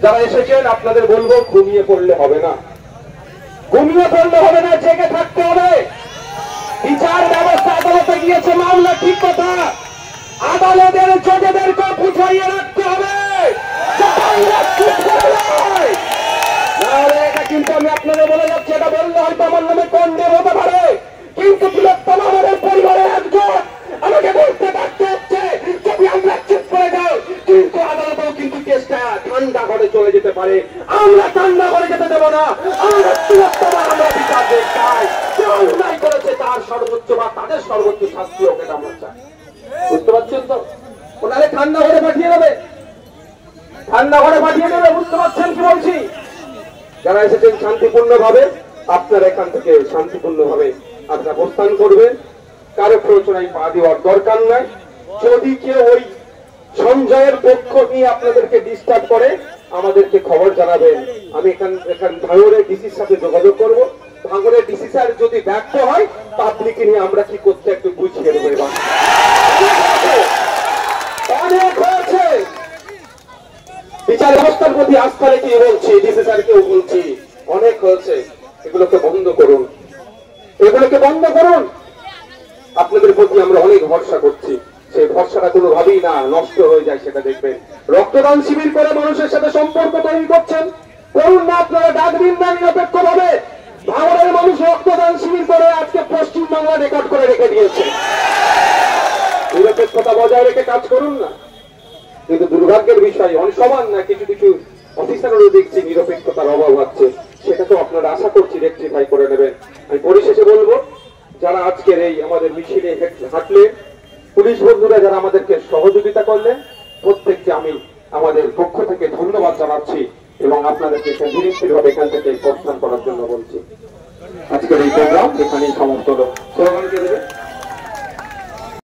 যারা এসেছেন আপনাদের বলবো ঘুমিয়ে পড়লে হবে না, জেগে থাকতে হবে। বিচার ব্যবস্থা আদালতে গিয়েছে, মামলা ঠিক কথা, আদালতের জজেদেরকে বুঝাইয়ে রাখতে হবে। এটা কিন্তু আমি আপনাদের বলে যাচ্ছি, এটা বললে হয়তো আমার নামে কন্ডেম হতে পারে, কিন্তু বৃহত্তম আমাদের পরিবারের একজন আমাকে বলতে বাধ্য হচ্ছে যদি আমরা চুপ করে যাও, কিন্তু আদালতেও কিন্তু কেসটা ঠান্ডা ঘরে চলে যেতে পারে। আমরা ঠান্ডা ঘরে যেতে দেবো না, আমরা বৃহত্তম আমরা বিচার দেখতে চাই। যে অন্যায় করেছে তার সর্বোচ্চ বা তাদের সর্বোচ্চ শাস্তি হোক, এটা আমরা চাই। বুঝতে পারছেন তো? ওনারে ঠান্ডা ঘরে পাঠিয়ে দেবে, বুঝতে পারছেন কি বলছি? যারা এসেছেন শান্তিপূর্ণ ভাবে, আপনারা এখান থেকে শান্তিপূর্ণ ভাবে আপনারা প্রস্থান করবেন। কারো প্ররোচনায় পা দেওয়ার দরকার নাই। যদি কেউ ওই সঞ্জয়ের পক্ষ নিয়ে আপনাদেরকে ডিস্টার্ব করে আমাদেরকে খবর জানাবেন। আমি এখান ভাঙড়ের ডিসির সাথে যোগাযোগ করবো। ভাঙড়ের ডিসি স্যার যদি ব্যর্থ হয়, পাবলিক নিয়ে আমরা কি করতে একটু বুঝিয়ে দেবো। এবার অনেক হয়েছে, বিচার ব্যবস্থার প্রতি আস্থা রেখে বলছি, ডিসি স্যারকেও বলছি, অনেক হয়েছে। এগুলোকে বন্ধ করুন, আপনাদের প্রতি আমরা অনেক ভরসা করছি। সেই ভরসাটা কোনোভাবেই না নষ্ট হয়ে যায়, সেটা দেখবেন। রক্তদান শিবির করে মানুষের সাথে সম্পর্ক তৈরি করছেন, করুন না আপনারা, ডাক দিন না নিরপেক্ষ ভাবে। ভাঙড়ের মানুষ রক্তদান শিবির করে আজকে পশ্চিমবাংলা রেকর্ড করে রেখে দিয়েছে। নিরপেক্ষতা বজায় রেখে কাজ করুন না। কিন্তু দুর্ভাগ্যের বিষয় অনেক সমান না, কিছু কিছু অফিসারেরও দেখছি নিরপেক্ষতার অভাব হচ্ছে। সেটা তো আপনারা আশা করছি রেকটিফাই করে নেবেন। আমি পরিশেষে বলবো, যারা আজকের এই আমাদের মিছিলে হাঁটলেন, পুলিশ বন্ধুরা যারা আমাদেরকে সহযোগিতা করলেন, প্রত্যেককে আমি আমাদের পক্ষ থেকে ধন্যবাদ জানাচ্ছি এবং আপনাদেরকে ধীরে এখান থেকে প্রস্থান করার জন্য বলছি। আজকের এই প্রোগ্রাম এখানেই সমাপ্ত হলো।